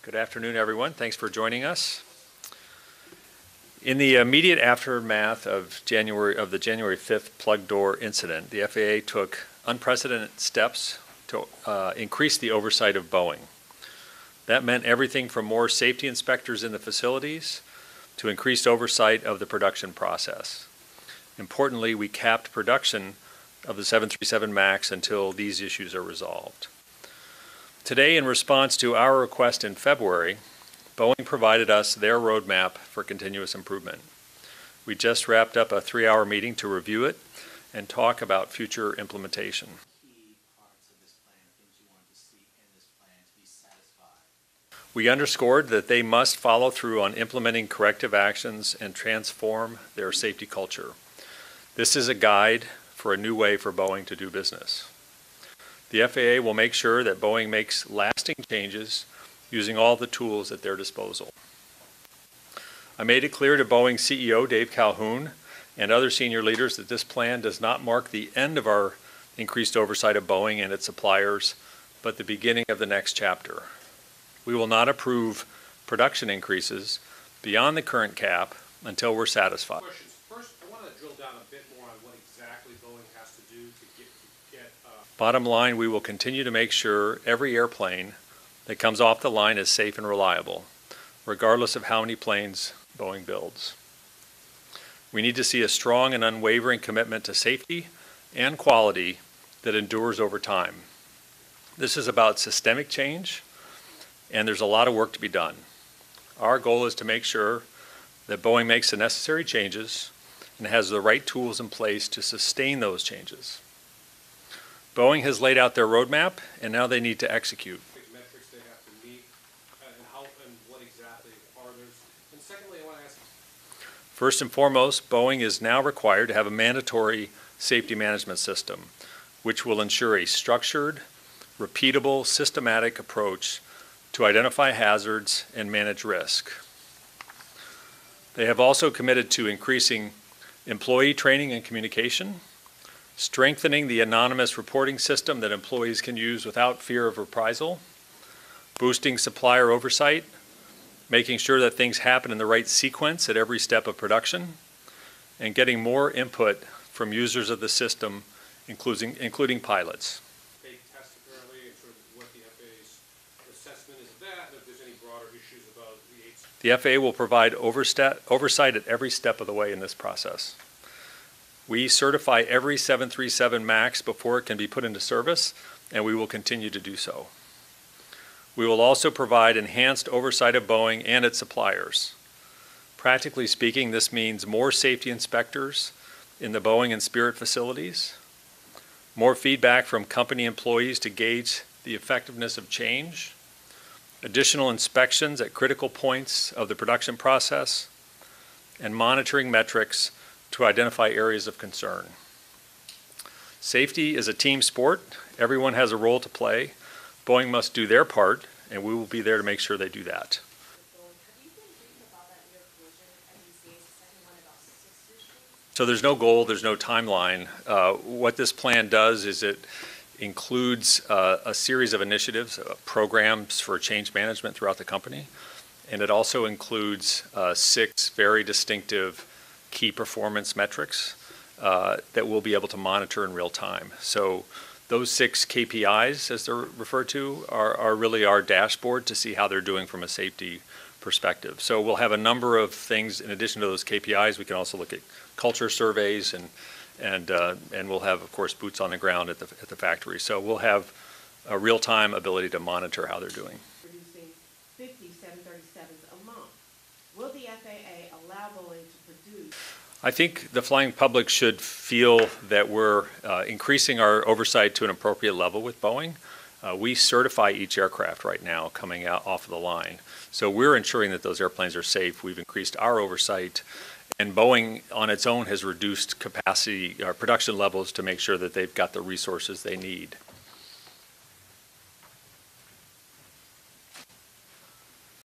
Good afternoon, everyone. Thanks for joining us. In the immediate aftermath of the January 5th plug door incident, the FAA took unprecedented steps to increase the oversight of Boeing. That meant everything from more safety inspectors in the facilities to increased oversight of the production process. Importantly, we capped production of the 737 MAX until these issues are resolved. Today, in response to our request in February, Boeing provided us their roadmap for continuous improvement. We just wrapped up a 3-hour meeting to review it and talk about future implementation. We underscored that they must follow through on implementing corrective actions and transform their safety culture. This is a guide for a new way for Boeing to do business. The FAA will make sure that Boeing makes lasting changes using all the tools at their disposal. I made it clear to Boeing CEO Dave Calhoun and other senior leaders that this plan does not mark the end of our increased oversight of Boeing and its suppliers, but the beginning of the next chapter. We will not approve production increases beyond the current cap until we're satisfied. First, I want to drill down a bit more on what exactly Boeing has to do to get Bottom line, we will continue to make sure every airplane that comes off the line is safe and reliable, regardless of how many planes Boeing builds. We need to see a strong and unwavering commitment to safety and quality that endures over time. This is about systemic change, and there's a lot of work to be done. Our goal is to make sure that Boeing makes the necessary changes and has the right tools in place to sustain those changes. Boeing has laid out their roadmap, and now they need to execute. Metrics they have to meet, and how and what exactly are those? And secondly, I want to ask. First and foremost, Boeing is now required to have a mandatory safety management system, which will ensure a structured, repeatable, systematic approach to identify hazards and manage risk. They have also committed to increasing employee training and communication, strengthening the anonymous reporting system that employees can use without fear of reprisal, boosting supplier oversight, making sure that things happen in the right sequence at every step of production, and getting more input from users of the system, including pilots. Take tests apparently, and sort of what the FAA's assessment is of that, and if there's any broader issues about the The FAA will provide oversight at every step of the way in this process. We certify every 737 MAX before it can be put into service, and we will continue to do so. We will also provide enhanced oversight of Boeing and its suppliers. Practically speaking, this means more safety inspectors in the Boeing and Spirit facilities, more feedback from company employees to gauge the effectiveness of change, additional inspections at critical points of the production process, and monitoring metrics to identify areas of concern. Safety is a team sport. Everyone has a role to play. Boeing must do their part, and we will be there to make sure they do that. So there's no goal, there's no timeline. What this plan does is it includes a series of initiatives, programs for change management throughout the company, and it also includes 6 very distinctive key performance metrics that we'll be able to monitor in real time. So those 6 KPIs, as they're referred to, are really our dashboard to see how they're doing from a safety perspective. So we'll have a number of things in addition to those KPIs. We can also look at culture surveys, and we'll have, of course, boots on the ground at the factory. So we'll have a real-time ability to monitor how they're doing. Producing 50 737s a month. Will the FAA allow Boeing to produce? I think the flying public should feel that we're increasing our oversight to an appropriate level with Boeing. We certify each aircraft right now coming out off of the line. So we're ensuring that those airplanes are safe. We've increased our oversight, and Boeing on its own has reduced capacity, production levels to make sure that they've got the resources they need.